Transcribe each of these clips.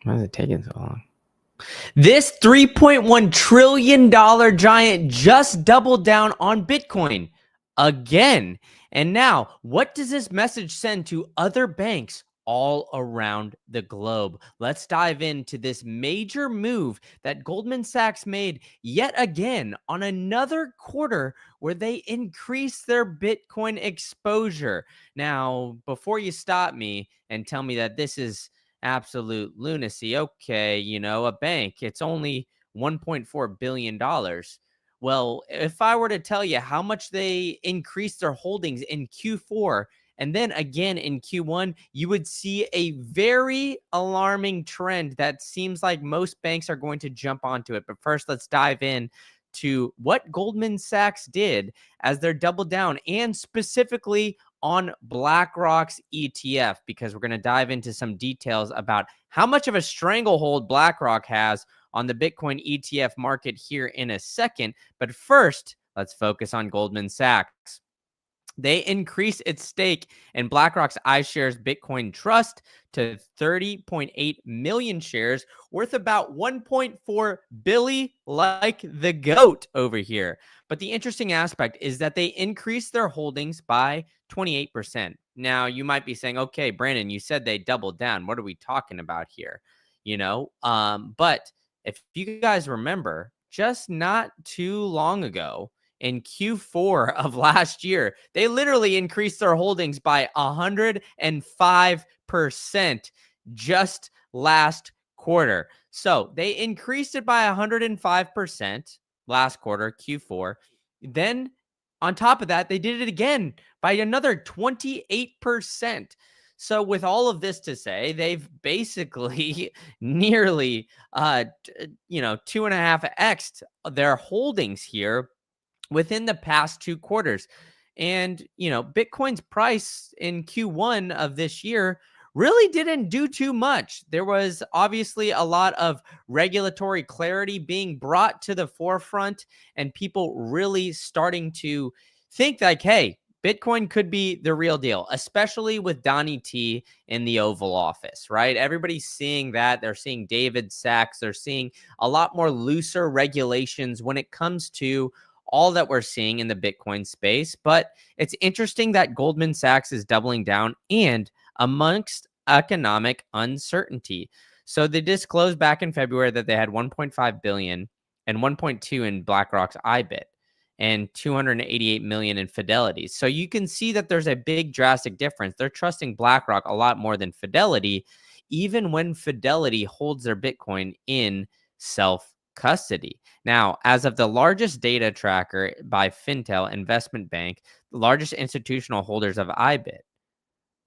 Why is it taking so long? This $3.1 trillion giant just doubled down on Bitcoin again. And now, what does this message send to other banks all around the globe? Let's dive into this major move that Goldman Sachs made yet again on another quarter where they increased their Bitcoin exposure. Now, before you stop me and tell me that this is absolute lunacy. Okay, a bank, it's only $1.4 billion. Well, if I were to tell you how much they increased their holdings in Q4 and then again in Q1, you would see a very alarming trend that seems like most banks are going to jump onto it. But first, let's dive in to what Goldman Sachs did as they're doubled down, and specifically on BlackRock's ETF, because we're going to dive into some details about how much of a stranglehold BlackRock has on the Bitcoin ETF market here in a second. But first, let's focus on Goldman Sachs. They increased its stake in BlackRock's iShares Bitcoin Trust to 30.8 million shares, worth about 1.4 billion, like the GOAT over here. But the interesting aspect is that they increased their holdings by 28%. Now, you might be saying, okay, Brandon, you said they doubled down. What are we talking about here? But if you guys remember, just not too long ago, in Q4 of last year, they literally increased their holdings by 105% just last quarter. So they increased it by 105% last quarter, Q4. Then on top of that, they did it again by another 28%. So with all of this to say, they've basically nearly 2.5x their holdings here within the past 2 quarters. And, Bitcoin's price in Q1 of this year really didn't do too much. There was obviously a lot of regulatory clarity being brought to the forefront, and people really starting to think like, hey, Bitcoin could be the real deal, especially with Donnie T in the Oval Office, right? Everybody's seeing that. They're seeing David Sachs. They're seeing a lot more looser regulations when it comes to all that we're seeing in the Bitcoin space. But it's interesting that Goldman Sachs is doubling down and amongst economic uncertainty. So they disclosed back in February that they had 1.5 billion and 1.2 in BlackRock's IBIT and 288 million in Fidelity. So you can see that there's a big drastic difference. They're trusting BlackRock a lot more than Fidelity, even when Fidelity holds their Bitcoin in self-custody. Now, as of the largest data tracker by Fintel Investment Bank, the largest institutional holders of IBIT,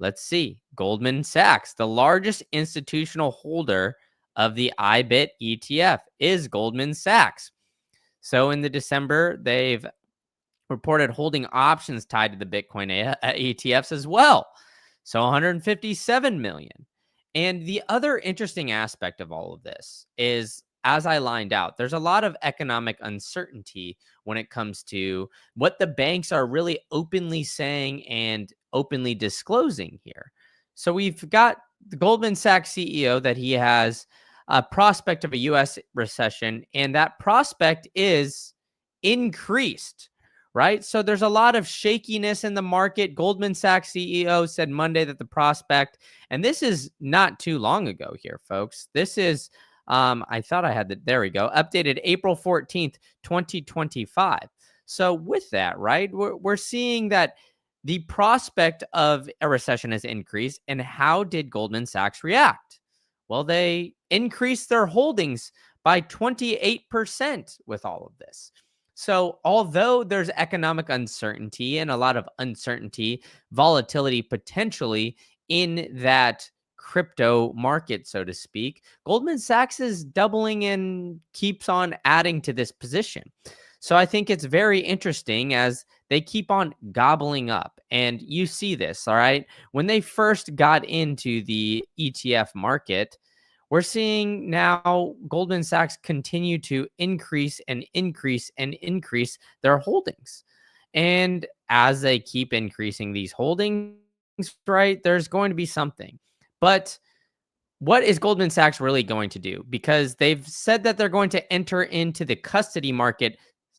let's see, Goldman Sachs, the largest institutional holder of the IBIT ETF is Goldman Sachs. So in the December, they've reported holding options tied to the Bitcoin ETFs as well. So 157 million. And the other interesting aspect of all of this is, as I lined out, there's a lot of economic uncertainty when it comes to what the banks are really openly saying and openly disclosing here. So we've got the Goldman Sachs CEO that he has a prospect of a U.S. recession, and that prospect is increased, right? So there's a lot of shakiness in the market. Goldman Sachs CEO said Monday that the prospect, and this is not too long ago here, folks. This is, I thought I had that. There we go. Updated April 14th, 2025. So with that, right, we're seeing that the prospect of a recession has increased. And how did Goldman Sachs react? Well, they increased their holdings by 28% with all of this. So although there's economic uncertainty and a lot of uncertainty, volatility potentially in that crypto market, so to speak, Goldman Sachs is doubling and keeps on adding to this position. So I think it's very interesting as they keep on gobbling up. And you see this, all right? When they first got into the ETF market, we're seeing now Goldman Sachs continue to increase and increase and increase their holdings. And as they keep increasing these holdings, right, there's going to be something. But what is Goldman Sachs really going to do? Because they've said that they're going to enter into the custody market,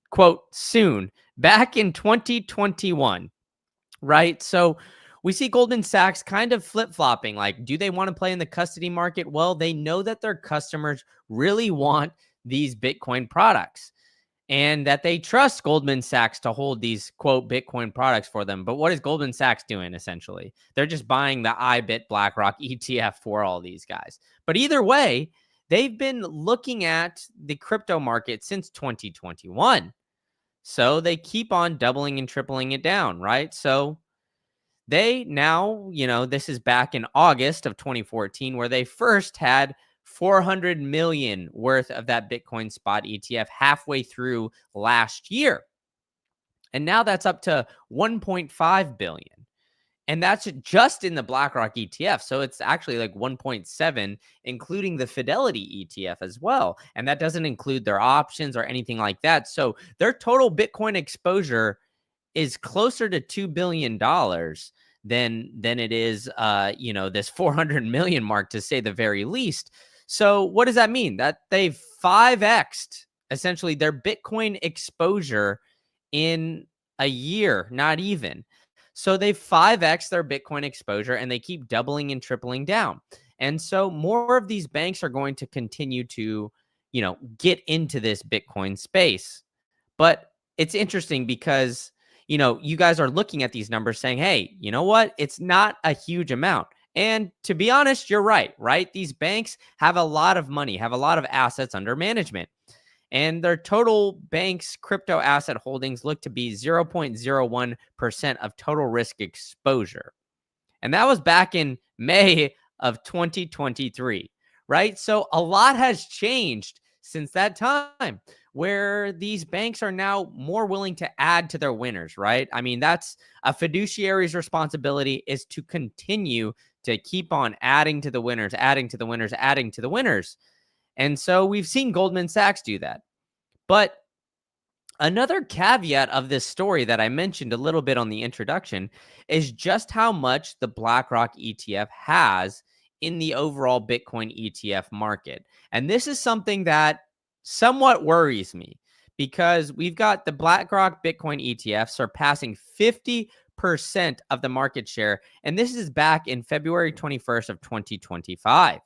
quote, soon, back in 2021, right? So we see Goldman Sachs kind of flip flopping. Like, do they want to play in the custody market? Well, they know that their customers really want these Bitcoin products and that they trust Goldman Sachs to hold these quote Bitcoin products for them. But what is Goldman Sachs doing essentially? They're just buying the IBIT BlackRock ETF for all these guys. But either way, they've been looking at the crypto market since 2021. So they keep on doubling and tripling it down, right? So they now, this is back in August of 2014 where they first had 400 million worth of that Bitcoin spot ETF halfway through last year. And now that's up to 1.5 billion. And that's just in the BlackRock ETF. So it's actually like 1.7, including the Fidelity ETF as well. And that doesn't include their options or anything like that. So their total Bitcoin exposure is closer to $2 billion than it is, this 400 million mark, to say the very least. So what does that mean? That they've 5x'd essentially their Bitcoin exposure in a year, not even. So they've 5x their Bitcoin exposure and they keep doubling and tripling down. And so more of these banks are going to continue to, get into this Bitcoin space. But it's interesting because, you guys are looking at these numbers saying, hey, you know what? It's not a huge amount. And to be honest, you're right? These banks have a lot of money, have a lot of assets under management. And their total bank's crypto asset holdings look to be 0.01% of total risk exposure. And that was back in May of 2023, right? So a lot has changed since that time, where these banks are now more willing to add to their winners, right? I mean, that's a fiduciary's responsibility, is to continue to keep on adding to the winners, adding to the winners, adding to the winners. And so we've seen Goldman Sachs do that. But another caveat of this story that I mentioned a little bit on the introduction is just how much the BlackRock ETF has in the overall Bitcoin ETF market. And this is something that somewhat worries me, because we've got the BlackRock Bitcoin ETF surpassing 50% of the market share. And this is back in February 21st of 2025.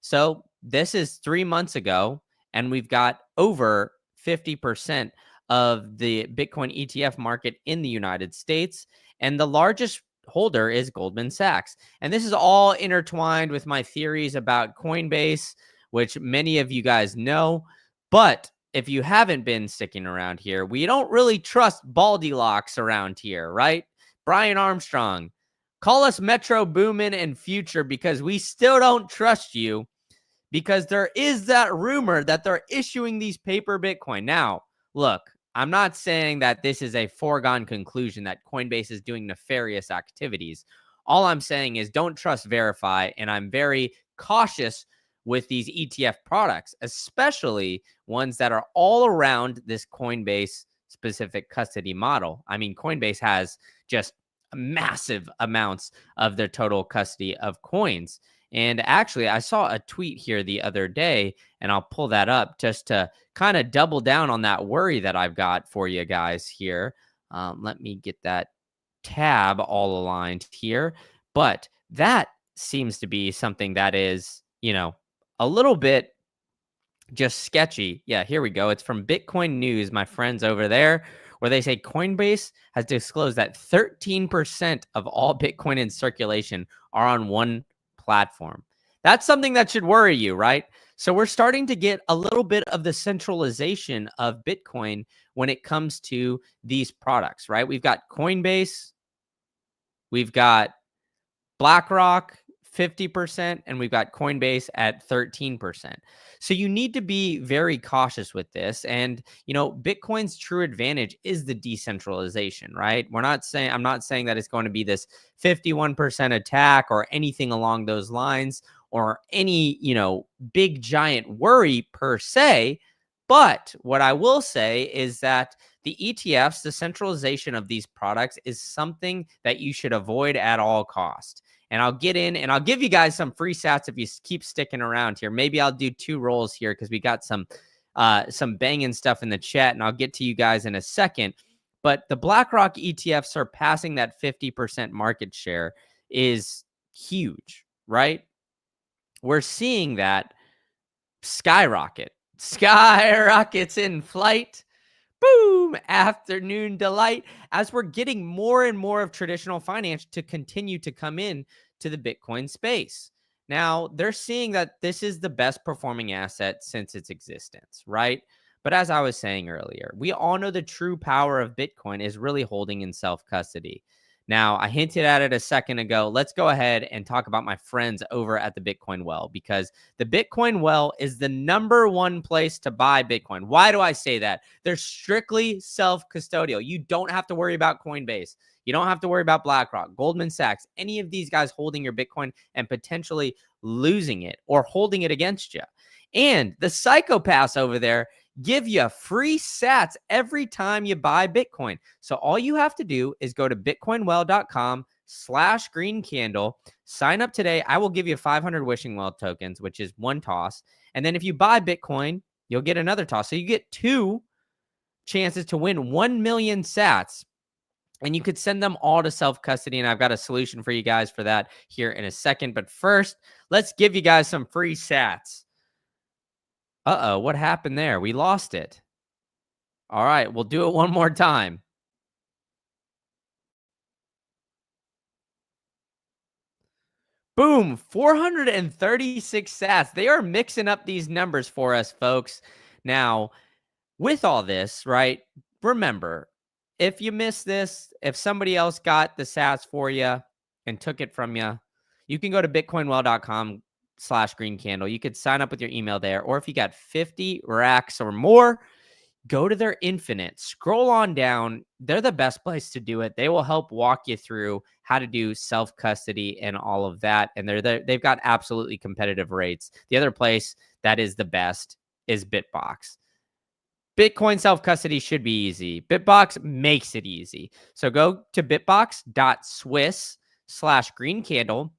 So this is 3 months ago, and we've got over 50% of the Bitcoin ETF market in the United States. And the largest holder is Goldman Sachs. And this is all intertwined with my theories about Coinbase, which many of you guys know. But if you haven't been sticking around here, we don't really trust Baldilocks around here, right? Brian Armstrong, call us Metro Boomin and Future, because we still don't trust you, because there is that rumor that they're issuing these paper Bitcoin. Now, look, I'm not saying that this is a foregone conclusion that Coinbase is doing nefarious activities. All I'm saying is don't trust, verify, and I'm very cautious with these ETF products, especially ones that are all around this Coinbase specific custody model. I mean, Coinbase has just massive amounts of their total custody of coins. And actually, I saw a tweet here the other day, and I'll pull that up just to kind of double down on that worry that I've got for you guys here. Let me get that tab all aligned here. But that seems to be something that is, a little bit just sketchy. Yeah, here we go. It's from Bitcoin News, my friends over there, where they say Coinbase has disclosed that 13% of all Bitcoin in circulation are on one platform. That's something that should worry you, right? So we're starting to get a little bit of the centralization of Bitcoin when it comes to these products, right? We've got Coinbase, we've got BlackRock 50%, and we've got Coinbase at 13%. So you need to be very cautious with this. And, Bitcoin's true advantage is the decentralization, right? I'm not saying that it's going to be this 51% attack or anything along those lines, or any, big giant worry per se. But what I will say is that the ETFs, the centralization of these products is something that you should avoid at all costs. And I'll get in and I'll give you guys some free sats if you keep sticking around here. Maybe I'll do 2 rolls here because we got some banging stuff in the chat, and I'll get to you guys in a second. But the BlackRock ETF surpassing that 50% market share is huge, right? We're seeing that skyrockets in flight. Boom, afternoon delight, as we're getting more and more of traditional finance to continue to come in to the Bitcoin space. Now, they're seeing that this is the best performing asset since its existence, right? But as I was saying earlier, we all know the true power of Bitcoin is really holding in self custody. Now, I hinted at it a second ago. Let's go ahead and talk about my friends over at the Bitcoin Well, because the Bitcoin Well is the #1 place to buy Bitcoin. Why do I say that? They're strictly self-custodial. You don't have to worry about Coinbase. You don't have to worry about BlackRock, Goldman Sachs, any of these guys holding your Bitcoin and potentially losing it or holding it against you. And the psychopaths over there give you free sats every time you buy Bitcoin. So all you have to do is go to bitcoinwell.com/green candle, sign up today. I will give you 500 wishing well tokens, which is 1 toss. And then if you buy Bitcoin, you'll get another toss. So you get 2 chances to win 1 million sats. And you could send them all to self-custody. And I've got a solution for you guys for that here in a second. But first, let's give you guys some free sats. Uh-oh, what happened there? We lost it. All right, we'll do it one more time. Boom, 436 sats. They are mixing up these numbers for us, folks. Now, with all this, right, remember, if you miss this, if somebody else got the sats for you and took it from you, you can go to bitcoinwell.com/green candle. You could sign up with your email there. Or if you got 50 racks or more, go to their infinite, scroll on down. They're the best place to do it. They will help walk you through how to do self custody and all of that. And they've got absolutely competitive rates. The other place that is the best is Bitbox. Bitcoin self custody should be easy. Bitbox makes it easy. So go to bitbox.swiss/green candle.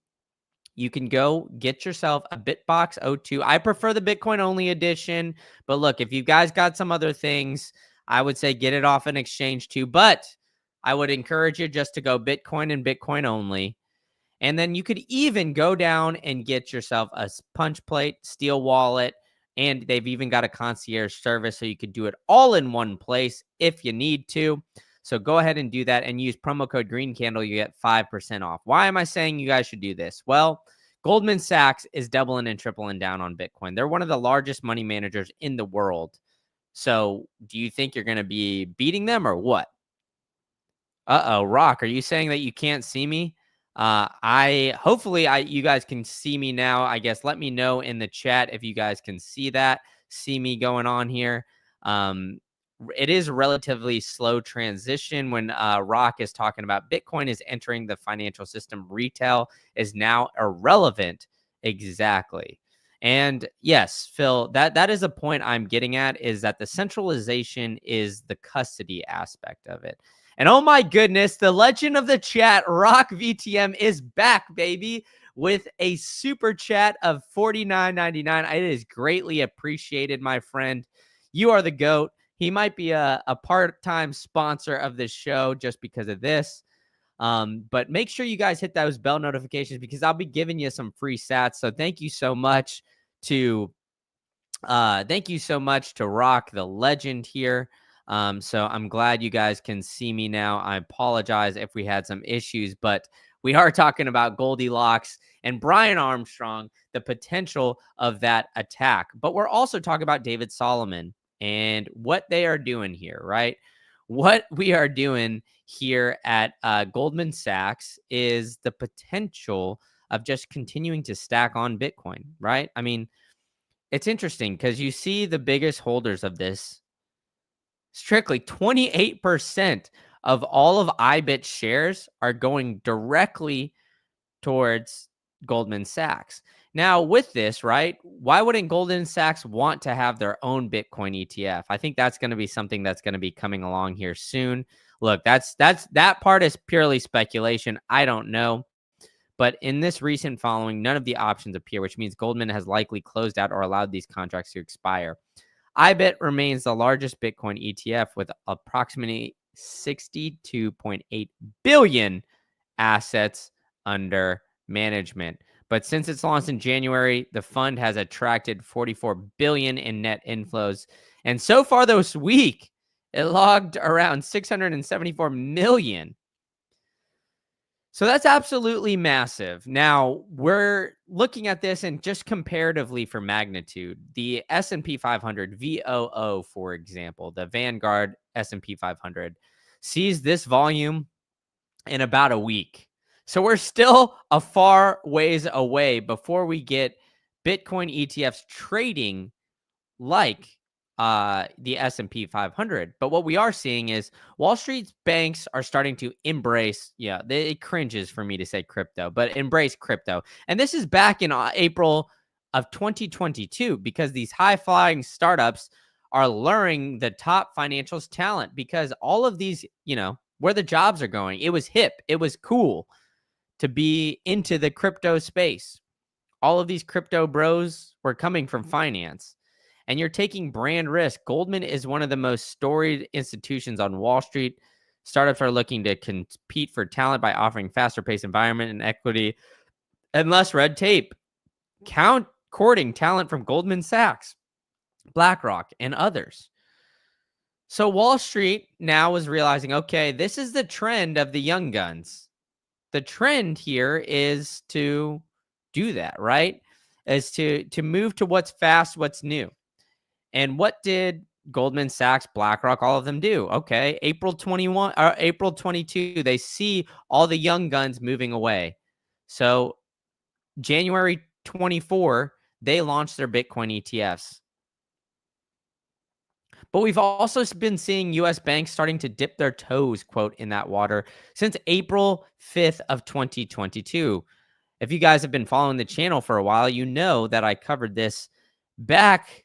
You can go get yourself a Bitbox O2. I prefer the Bitcoin only edition, but look, if you guys got some other things, I would say get it off an exchange too. But I would encourage you just to go Bitcoin and Bitcoin only. And then you could even go down and get yourself a punch plate, steel wallet, and they've even got a concierge service so you could do it all in one place if you need to. So go ahead and do that and use promo code Green Candle. You get 5% off. Why am I saying you guys should do this? Well, Goldman Sachs is doubling and tripling down on Bitcoin. They're one of the largest money managers in the world. So do you think you're going to be beating them or what? Uh-oh, Rock, are you saying that you can't see me? Hopefully you guys can see me now. I guess let me know in the chat if you guys can see me going on here. It is a relatively slow transition when Rock is talking about Bitcoin is entering the financial system. Retail is now irrelevant. Exactly. And yes, Phil, that is a point I'm getting at, is that the centralization is the custody aspect of it. And oh my goodness, the legend of the chat, Rock VTM, is back, baby, with a super chat of $49.99. It is greatly appreciated, my friend. You are the GOAT. He might be a part-time sponsor of this show just because of this. But make sure you guys hit those bell notifications because I'll be giving you some free sats. So thank you so much to Rock, the legend here. So I'm glad you guys can see me now. I apologize if we had some issues, but we are talking about Goldilocks and Brian Armstrong, the potential of that attack. But we're also talking about David Solomon and what they are doing here, right? What we are doing here at Goldman Sachs is the potential of just continuing to stack on Bitcoin, right? I mean, it's interesting because you see the biggest holders of this. Strictly 28% of all of IBIT shares are going directly towards Goldman Sachs. Now, with this, right, why wouldn't Goldman Sachs want to have their own Bitcoin ETF? I think that's going to be something that's going to be coming along here soon. Look, that part is purely speculation. I don't know. But in this recent following, none of the options appear, which means Goldman has likely closed out or allowed these contracts to expire. IBIT remains the largest Bitcoin ETF with approximately 62.8 billion assets under management. But since its launch in January, the fund has attracted 44 billion in net inflows. And so far this week, it logged around 674 million. So that's absolutely massive. Now, we're looking at this and just comparatively for magnitude, the S&P 500 VOO, for example, the Vanguard S&P 500 sees this volume in about a week. So we're still a far ways away before we get Bitcoin ETFs trading like the S&P 500. But what we are seeing is Wall Street's banks are starting to embrace, it cringes for me to say crypto, but embrace crypto. And this is back in April of 2022 because these high-flying startups are luring the top financials talent because all of these, where the jobs are going. It was hip. It was cool to be into the crypto space. All of these crypto bros were coming from finance. And you're taking brand risk. Goldman is one of the most storied institutions on Wall Street. Startups are looking to compete for talent by offering faster paced environment and equity and less red tape. Courting talent from Goldman Sachs, BlackRock, and others. So Wall Street now is realizing, okay, this is the trend of the young guns. The trend here is to do that, right? Is to move to what's fast, what's new. And what did Goldman Sachs, BlackRock, all of them do? Okay, April 21 or April 22, they see all the young guns moving away. So January 24, they launched their Bitcoin ETFs. But we've also been seeing U.S. banks starting to dip their toes, quote, in that water since April 5th of 2022. If you guys have been following the channel for a while, you know that I covered this back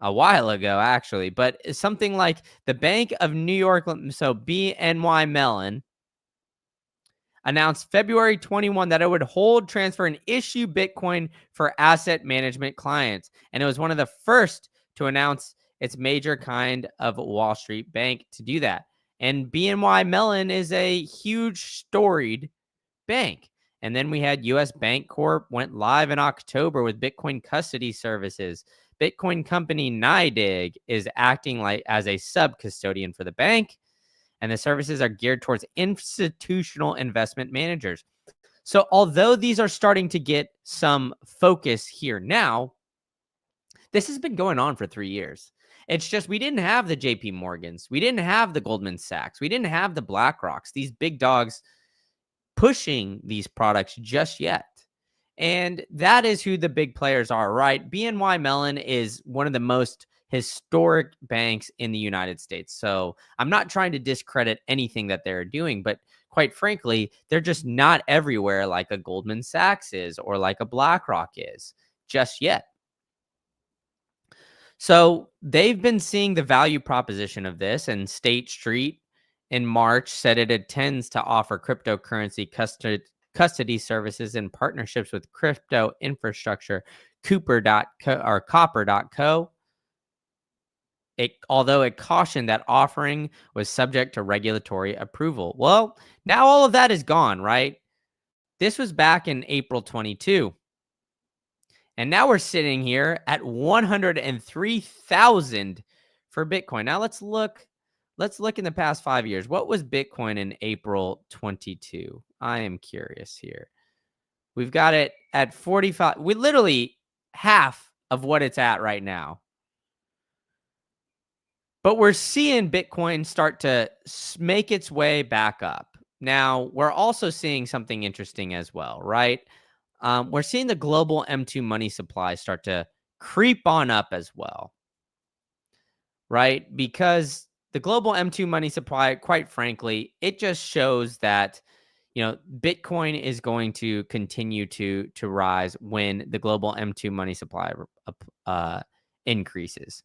a while ago, actually, but something like the Bank of New York, so BNY Mellon, announced February 21 that it would hold, transfer, and issue Bitcoin for asset management clients. And it was one of the first to announce its major kind of Wall Street bank to do that. And BNY Mellon is a huge storied bank. And then we had US Bank Corp went live in October with Bitcoin custody services. Bitcoin company NYDIG is acting as a sub-custodian for the bank, and the services are geared towards institutional investment managers. So although these are starting to get some focus here now, this has been going on for 3 years. It's just we didn't have the JP Morgans. We didn't have the Goldman Sachs. We didn't have the BlackRocks, these big dogs pushing these products just yet. And that is who the big players are, right? BNY Mellon is one of the most historic banks in the United States. So I'm not trying to discredit anything that they're doing, but quite frankly, they're just not everywhere like a Goldman Sachs is or like a BlackRock is just yet. So they've been seeing the value proposition of this, and State Street in March said it intends to offer cryptocurrency custody services in partnerships with crypto infrastructure Copper.co. Although it cautioned that offering was subject to regulatory approval. Well, now all of that is gone, right? This was back in April 22. And now we're sitting here at 103,000 for Bitcoin. Now let's look in the past 5 years. What was Bitcoin in April 22? I am curious here. We've got it at 45. We literally half of what it's at right now. But we're seeing Bitcoin start to make its way back up. Now, we're also seeing something interesting as well, right? We're seeing the global M2 money supply start to creep on up as well, right? Because the global M2 money supply, quite frankly, it just shows that, Bitcoin is going to continue to rise when the global M2 money supply increases.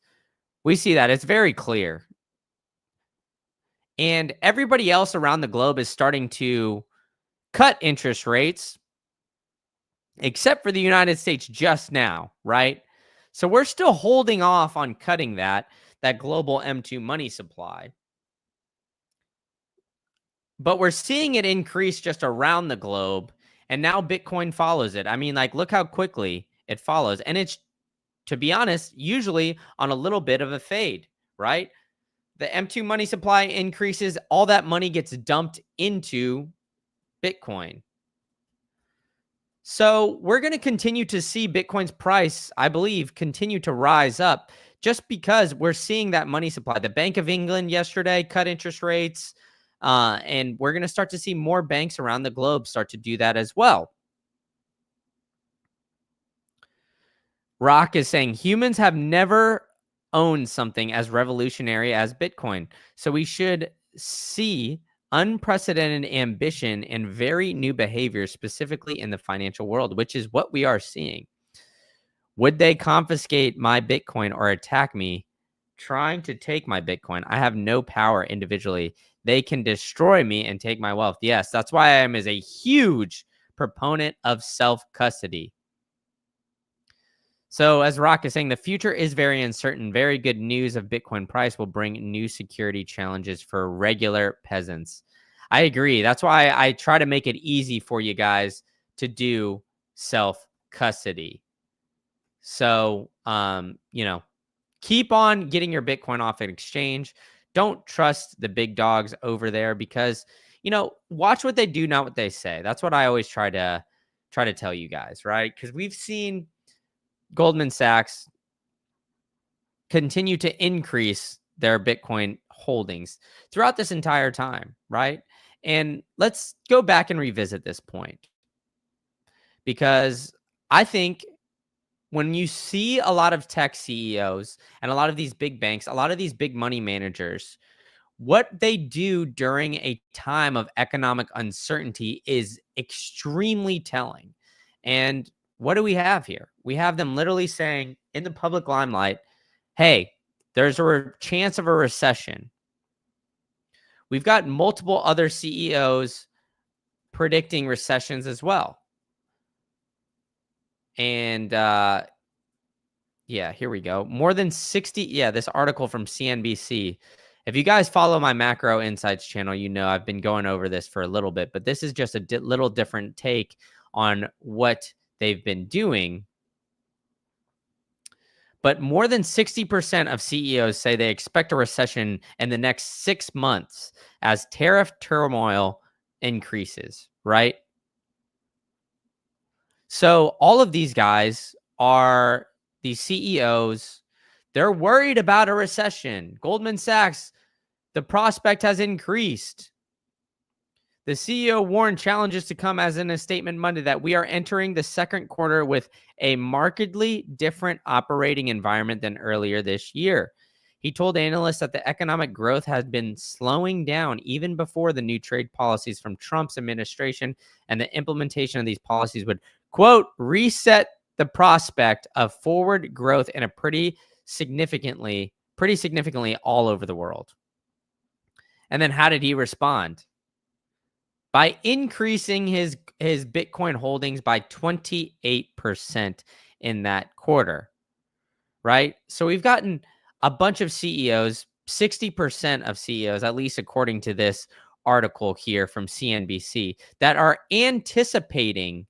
We see that. It's very clear. And everybody else around the globe is starting to cut interest rates, except for the United States just now, right? So we're still holding off on cutting that global M2 money supply. But we're seeing it increase just around the globe, and now Bitcoin follows it. I mean, like, look how quickly it follows. And it's, to be honest, usually on a little bit of a fade, right? The M2 money supply increases, all that money gets dumped into Bitcoin. So we're going to continue to see Bitcoin's price, I believe, continue to rise up just because we're seeing that money supply. The Bank of England yesterday cut interest rates, and we're going to start to see more banks around the globe start to do that as well. Rock is saying humans have never owned something as revolutionary as Bitcoin. So we should see unprecedented ambition and very new behavior, specifically in the financial world, which is what we are seeing. Would they confiscate my Bitcoin or attack me trying to take my Bitcoin? I have no power individually. They can destroy me and take my wealth. Yes, that's why I am as a huge proponent of self-custody. So as Rock is saying, the future is very uncertain. Very good news of Bitcoin price will bring new security challenges for regular peasants. I agree. That's why I try to make it easy for you guys to do self-custody. So, keep on getting your Bitcoin off an exchange. Don't trust the big dogs over there because, watch what they do, not what they say. That's what I always try to tell you guys, right? Because we've seen Goldman Sachs continue to increase their Bitcoin holdings throughout this entire time, right? And let's go back and revisit this point because I think when you see a lot of tech CEOs and a lot of these big banks, a lot of these big money managers, what they do during a time of economic uncertainty is extremely telling. And what do we have here? We have them literally saying in the public limelight, hey, there's a chance of a recession. We've got multiple other CEOs predicting recessions as well. And yeah, here we go. More than 60. Yeah, this article from CNBC. If you guys follow my Macro Insights channel, I've been going over this for a little bit, but this is just a little different take on what they've been doing. But more than 60% of CEOs say they expect a recession in the next 6 months as tariff turmoil increases, right? So all of these guys are these CEOs. They're worried about a recession. Goldman Sachs, the prospect has increased. The CEO warned challenges to come as in a statement Monday that we are entering the second quarter with a markedly different operating environment than earlier this year. He told analysts that the economic growth had been slowing down even before the new trade policies from Trump's administration, and the implementation of these policies would, quote, reset the prospect of forward growth in a pretty significantly all over the world. And then how did he respond? By increasing his Bitcoin holdings by 28% in that quarter, right? So we've gotten a bunch of CEOs, 60% of CEOs, at least according to this article here from CNBC, that are anticipating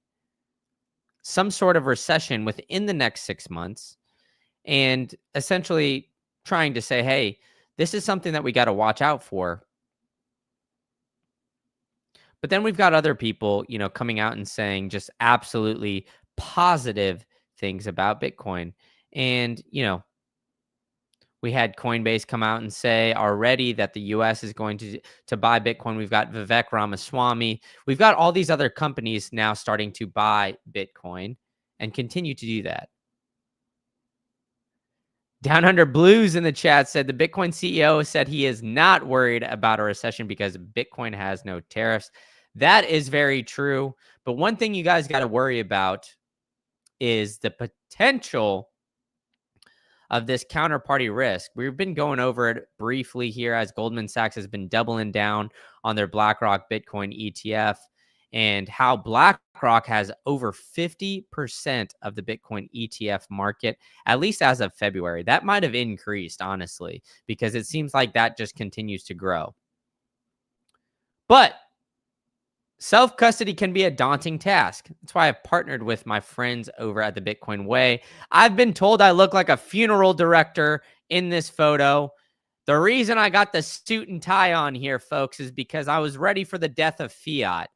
some sort of recession within the next 6 months and essentially trying to say, hey, this is something that we got to watch out for. But then we've got other people, coming out and saying just absolutely positive things about Bitcoin. And, we had Coinbase come out and say already that the US is going to buy Bitcoin. We've got Vivek Ramaswamy. We've got all these other companies now starting to buy Bitcoin and continue to do that. Down Under Blues in the chat said the Bitcoin CEO said he is not worried about a recession because Bitcoin has no tariffs. That is very true. But one thing you guys got to worry about is the potential of this counterparty risk. We've been going over it briefly here as Goldman Sachs has been doubling down on their BlackRock Bitcoin ETF and how BlackRock has over 50% of the Bitcoin ETF market, at least as of February. That might have increased, honestly, because it seems like that just continues to grow. But self-custody can be a daunting task. That's why I've partnered with my friends over at the Bitcoin Way. I've been told I look like a funeral director in this photo. The reason I got the suit and tie on here, folks, is because I was ready for the death of fiat.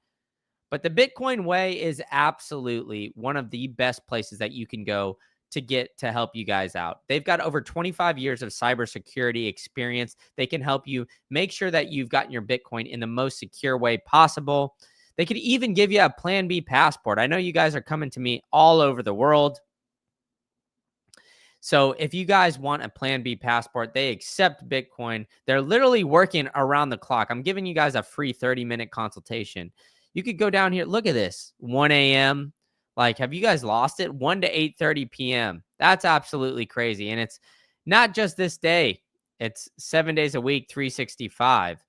But the Bitcoin Way is absolutely one of the best places that you can go to get to help you guys out. They've got over 25 years of cybersecurity experience. They can help you make sure that you've gotten your Bitcoin in the most secure way possible. They could even give you a Plan B passport. I know you guys are coming to me all over the world. So if you guys want a Plan B passport, they accept Bitcoin. They're literally working around the clock. I'm giving you guys a free 30-minute consultation. You could go down here. Look at this. 1 a.m. Like, have you guys lost it? 1 to 8:30 p.m. That's absolutely crazy. And it's not just this day. It's 7 days a week, 365.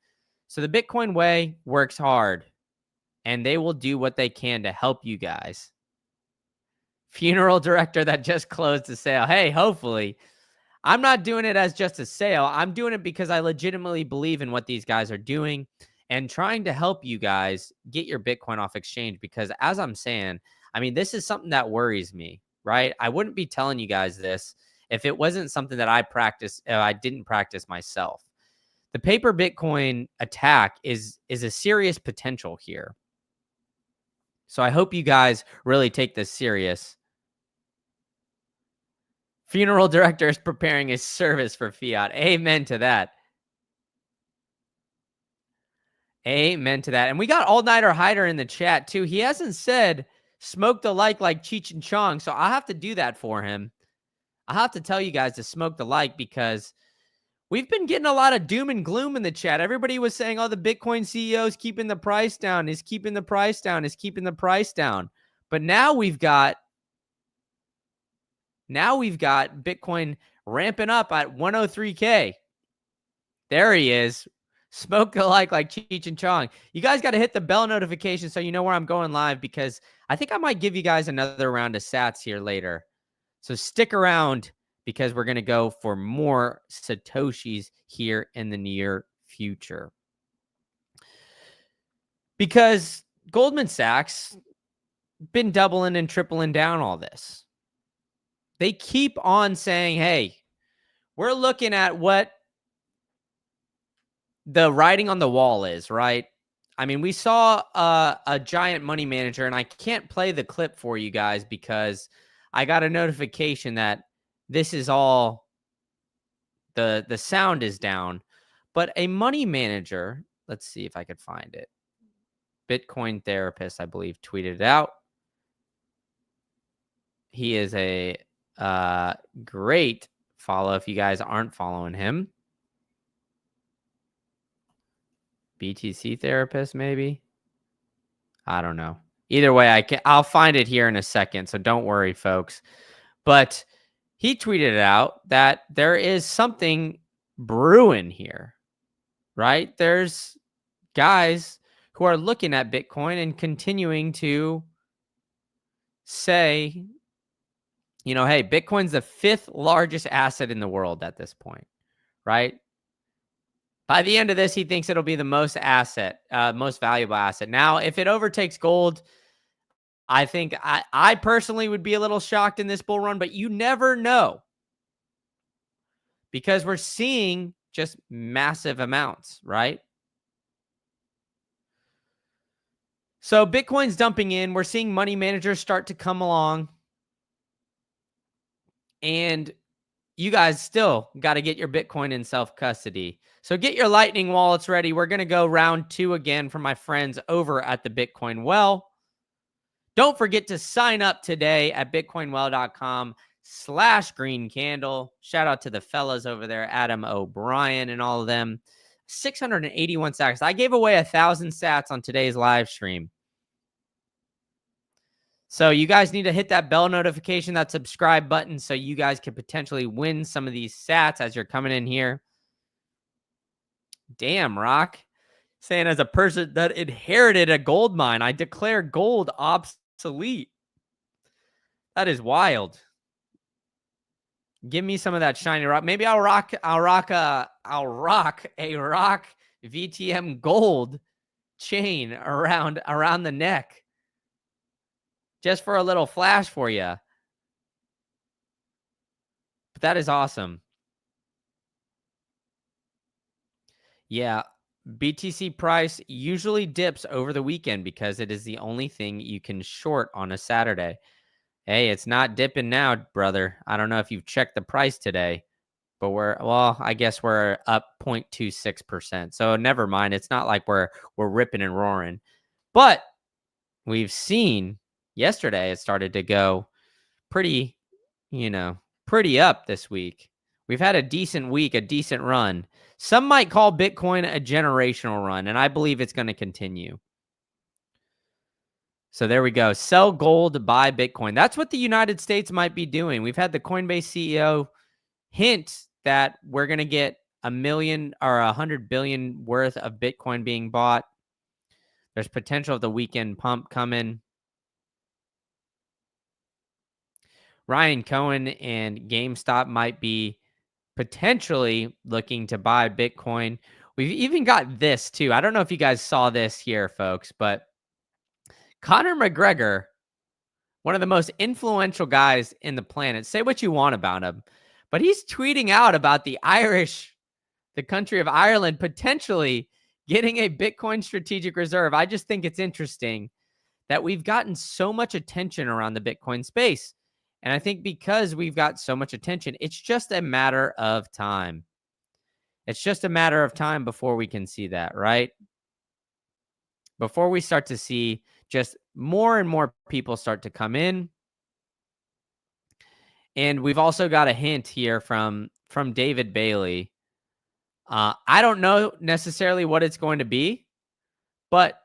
So the Bitcoin Way works hard. And they will do what they can to help you guys. Funeral director that just closed the sale. Hey, hopefully. I'm not doing it as just a sale. I'm doing it because I legitimately believe in what these guys are doing and trying to help you guys get your Bitcoin off exchange. Because as I'm saying, I mean, this is something that worries me, right? I wouldn't be telling you guys this if it wasn't something that I didn't practice myself. The paper Bitcoin attack is a serious potential here. So I hope you guys really take this serious. Funeral director is preparing a service for fiat. Amen to that. Amen to that. And we got All-Nighter Hider in the chat too. He hasn't said smoke the like Cheech and Chong, so I'll have to do that for him. I'll have to tell you guys to smoke the like because we've been getting a lot of doom and gloom in the chat. Everybody was saying, oh, the Bitcoin CEO is keeping the price down, is keeping the price down, is keeping the price down. But now we've got Bitcoin ramping up at 103K. There he is. Smoke the like Cheech and Chong. You guys got to hit the bell notification so you know where I'm going live because I think I might give you guys another round of sats here later. So stick around because we're going to go for more Satoshis here in the near future. Because Goldman Sachs been doubling and tripling down all this. They keep on saying, hey, we're looking at what the writing on the wall is, right? I mean, we saw a giant money manager, and I can't play the clip for you guys because I got a notification that this is all, the sound is down. But a money manager, let's see if I could find it. Bitcoin Therapist, I believe, tweeted it out. He is a great follow if you guys aren't following him. BTC Therapist, maybe? I don't know. Either way, I'll find it here in a second, so don't worry, folks. But he tweeted out that there is something brewing here, right? There's guys who are looking at Bitcoin and continuing to say, you know, hey, Bitcoin's the 5th largest asset in the world at this point, right? By the end of this, he thinks it'll be the most valuable asset. Now, if it overtakes gold, I think I personally would be a little shocked in this bull run, but you never know because we're seeing just massive amounts, right? So Bitcoin's dumping in. We're seeing money managers start to come along. And you guys still got to get your Bitcoin in self-custody. So get your Lightning wallets ready. We're going to go round 2 again for my friends over at the Bitcoin Well. Don't forget to sign up today at bitcoinwell.com/green candle. Shout out to the fellas over there, Adam O'Brien and all of them. 681 sats. I gave away 1,000 sats on today's live stream. So you guys need to hit that bell notification, that subscribe button, so you guys can potentially win some of these sats as you're coming in here. Damn, Rock. Saying, as a person that inherited a gold mine, I declare gold obsolete. That is wild. Give me some of that shiny rock. Maybe I'll rock a rock VTM gold chain around the neck, just for a little flash for you. But that is awesome. Yeah, BTC price usually dips over the weekend because it is the only thing you can short on a Saturday. Hey, it's not dipping now, brother. I don't know if you've checked the price today, but I guess we're up 0.26%. So never mind. It's not like we're ripping and roaring. But we've seen yesterday it started to go pretty, pretty up this week. We've had a decent week, a decent run. Some might call Bitcoin a generational run, and I believe it's going to continue. So there we go. Sell gold, buy Bitcoin. That's what the United States might be doing. We've had the Coinbase CEO hint that we're going to get 1 million or 100 billion worth of Bitcoin being bought. There's potential of the weekend pump coming. Ryan Cohen and GameStop might be potentially looking to buy Bitcoin. We've even got this too. I don't know if you guys saw this here, folks, but Conor McGregor, one of the most influential guys in the planet. Say what you want about him, but he's tweeting out about the country of Ireland, potentially getting a Bitcoin strategic reserve. I just think it's interesting that we've gotten so much attention around the Bitcoin space. And I think because we've got so much attention, it's just a matter of time. It's just a matter of time before we can see that, right? Before we start to see just more and more people start to come in. And we've also got a hint here from David Bailey. I don't know necessarily what it's going to be, but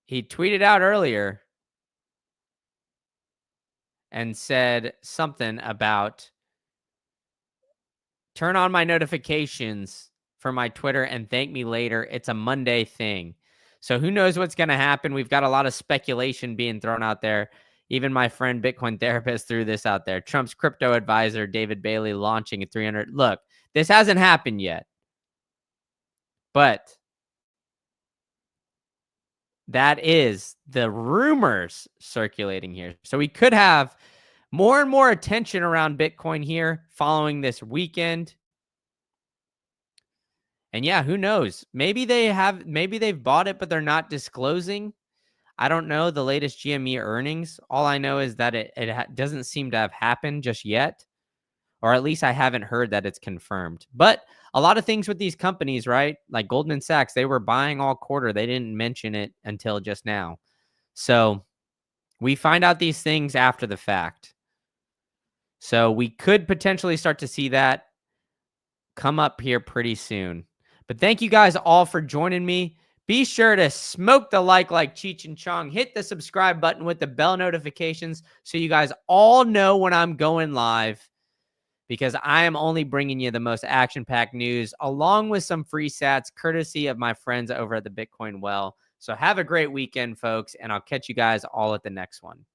he tweeted out earlier and said something about turn on my notifications for my Twitter and thank me later. It's a Monday thing. So who knows what's going to happen? We've got a lot of speculation being thrown out there. Even my friend Bitcoin Therapist threw this out there. Trump's crypto advisor, David Bailey, launching at 300. Look, this hasn't happened yet. But that is the rumors circulating here. So we could have more and more attention around Bitcoin here following this weekend. And yeah, who knows? Maybe they've bought it, but they're not disclosing. I don't know the latest GME earnings. All I know is that it doesn't seem to have happened just yet, or at least I haven't heard that it's confirmed. But a lot of things with these companies, right? Like Goldman Sachs, they were buying all quarter. They didn't mention it until just now. So we find out these things after the fact. So we could potentially start to see that come up here pretty soon. But thank you guys all for joining me. Be sure to smoke the like Cheech and Chong. Hit the subscribe button with the bell notifications so you guys all know when I'm going live, because I am only bringing you the most action-packed news along with some free sats courtesy of my friends over at the Bitcoin Well. So have a great weekend, folks, and I'll catch you guys all at the next one.